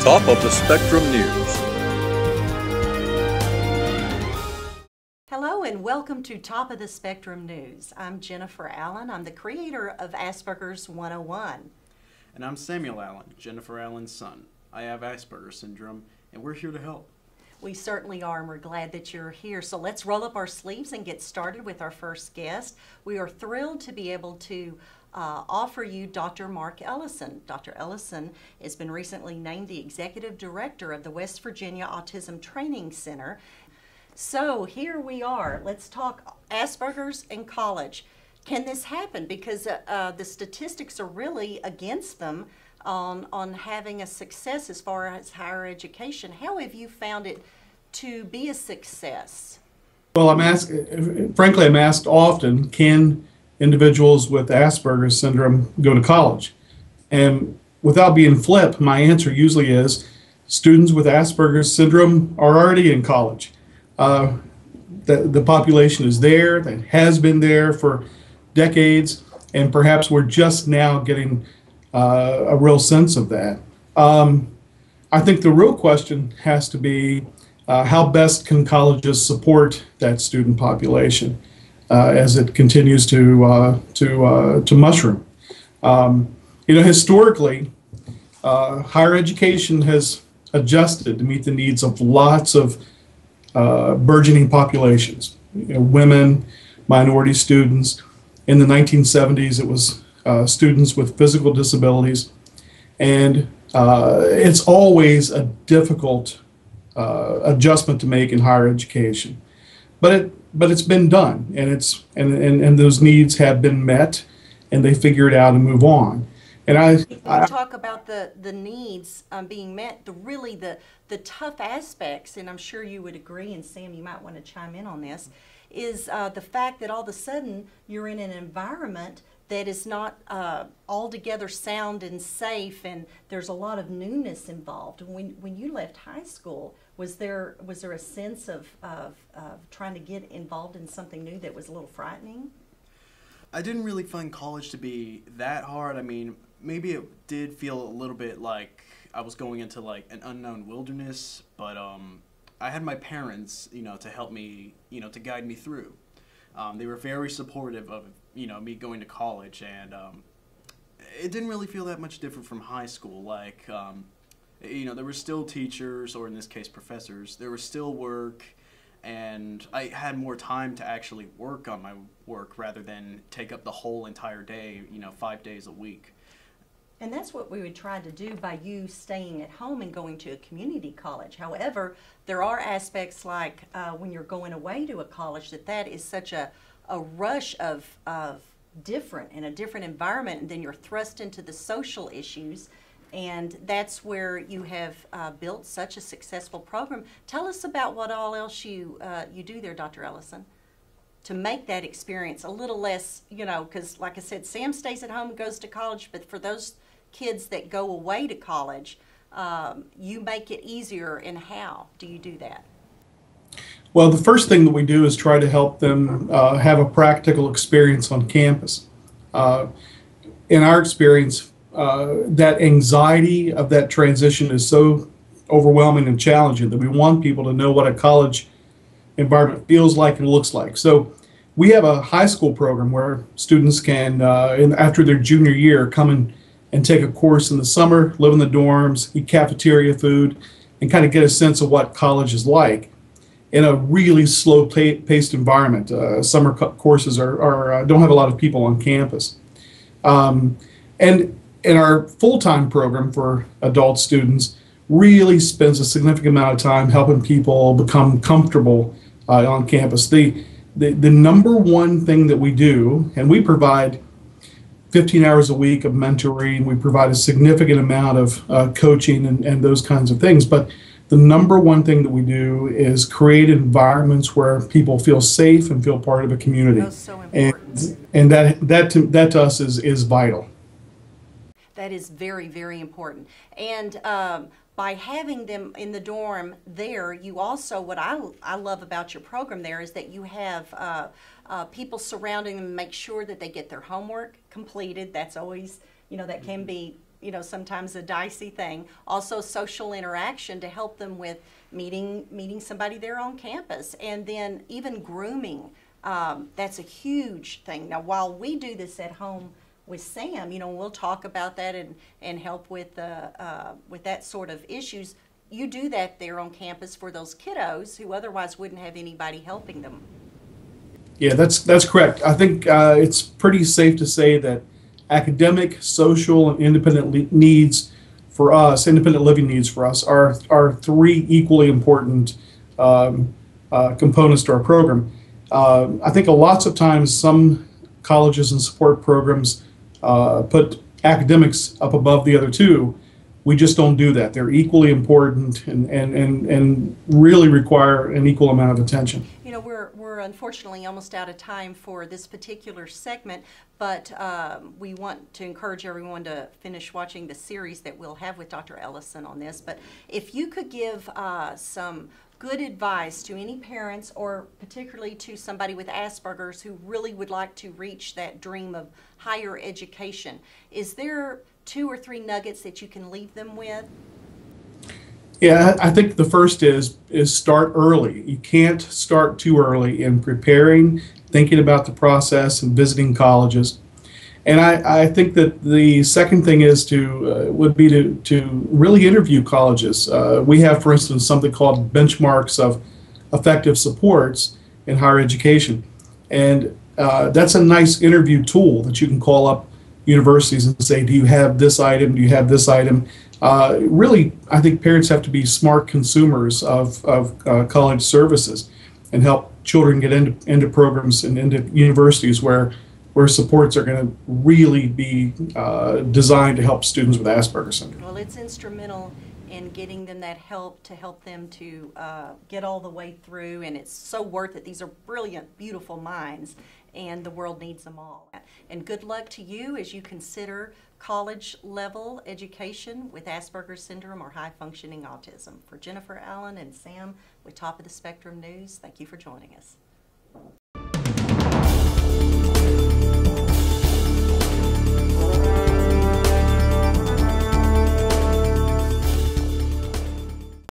Top of the Spectrum News. Hello and welcome to Top of the Spectrum News. I'm Jennifer Allen. I'm the creator of Aspergers 101. And I'm Samuel Allen, Jennifer Allen's son. I have Aspergers Syndrome, and we're here to help. We certainly are, and we're glad that you're here. So let's roll up our sleeves and get started with our first guest. We are thrilled to be able to offer you Dr. Mark Ellison. Dr. Ellison has been recently named the Executive Director of the West Virginia Autism Training Center. So here we are. Let's talk Asperger's in college. Can this happen? Because the statistics are really against them on having a success as far as higher education. How have you found it to be a success? Well, I'm asked often, can individuals with Asperger's syndrome go to college? And without being flip, my answer usually is students with Asperger's syndrome are already in college. The population is there, that has been there for decades, and perhaps we're just now getting a real sense of that. I think the real question has to be how best can colleges support that student population as it continues to mushroom. Historically, higher education has adjusted to meet the needs of lots of burgeoning populations, women, minority students. In the 1970s, it was students with physical disabilities, and it's always a difficult adjustment to make in higher education, but it's been done, and those needs have been met, and they figure it out and move on. And I talk about the needs being met, the tough aspects, and I'm sure you would agree, and Sam, you might want to chime in on this, is the fact that all of a sudden you're in an environment that is not altogether sound and safe, and there's a lot of newness involved. When you left high school, was there a sense of trying to get involved in something new that was a little frightening? I didn't really find college to be that hard. I mean, maybe it did feel a little bit like I was going into like an unknown wilderness, but I had my parents, to help me, to guide me through. They were very supportive of, me going to college, and it didn't really feel that much different from high school. Like, there were still teachers, or in this case professors. There was still work, and I had more time to actually work on my work rather than take up the whole entire day, 5 days a week. And that's what we would try to do by you staying at home and going to a community college. However, there are aspects like when you're going away to a college that is such a rush of different, in a different environment, and then you're thrust into the social issues, and that's where you have built such a successful program. Tell us about what all else you do there, Dr. Ellison, to make that experience a little less, because like I said, Sam stays at home and goes to college, but for those kids that go away to college, you make it easier. And how do you do that? Well, the first thing that we do is try to help them have a practical experience on campus. In our experience, that anxiety of that transition is so overwhelming and challenging that we want people to know what a college environment feels like and looks like. So we have a high school program where students can, after their junior year, come and take a course in the summer, live in the dorms, eat cafeteria food, and kind of get a sense of what college is like in a really slow-paced environment. Summer courses don't have a lot of people on campus. And in our full-time program for adult students really spends a significant amount of time helping people become comfortable on campus. The number one thing that we do, and we provide 15 hours a week of mentoring, we provide a significant amount of coaching and those kinds of things, but the number one thing that we do is create environments where people feel safe and feel part of a community. That's so important. And that to us is vital. That is very, very important. And by having them in the dorm there, you also, what I love about your program there is that you have people surrounding them, make sure that they get their homework completed. That's always, that can be sometimes a dicey thing. Also social interaction to help them with meeting somebody there on campus, and then even grooming. That's a huge thing. Now, while we do this at home with Sam, we'll talk about that and help with that sort of issues. You do that there on campus for those kiddos who otherwise wouldn't have anybody helping them. Yeah, that's correct. I think it's pretty safe to say that academic, social, and independent needs for us, independent living needs for us, are three equally important components to our program. I think lots of times some colleges and support programs put academics up above the other two. We just don't do that. They're equally important and really require an equal amount of attention. We're unfortunately almost out of time for this particular segment, but we want to encourage everyone to finish watching the series that we'll have with Dr. Ellison on this. But if you could give some good advice to any parents, or particularly to somebody with Asperger's who really would like to reach that dream of higher education, is there 2 or 3 nuggets that you can leave them with? Yeah, I think the first is start early. You can't start too early in preparing, thinking about the process, and visiting colleges. And I think that the second thing is would be to really interview colleges. We have, for instance, something called benchmarks of effective supports in higher education, and that's a nice interview tool that you can call up universities and say, do you have this item? Do you have this item? Really, I think parents have to be smart consumers of college services and help children get into programs and into universities where supports are going to really be designed to help students with Aspergers syndrome. Well, it's instrumental in getting them that help to help them to get all the way through, and it's so worth it. These are brilliant, beautiful minds, and the world needs them all. And good luck to you as you consider college level education with Asperger's syndrome or high functioning autism. For Jennifer Allen and Sam with Top of the Spectrum News, thank you for joining us.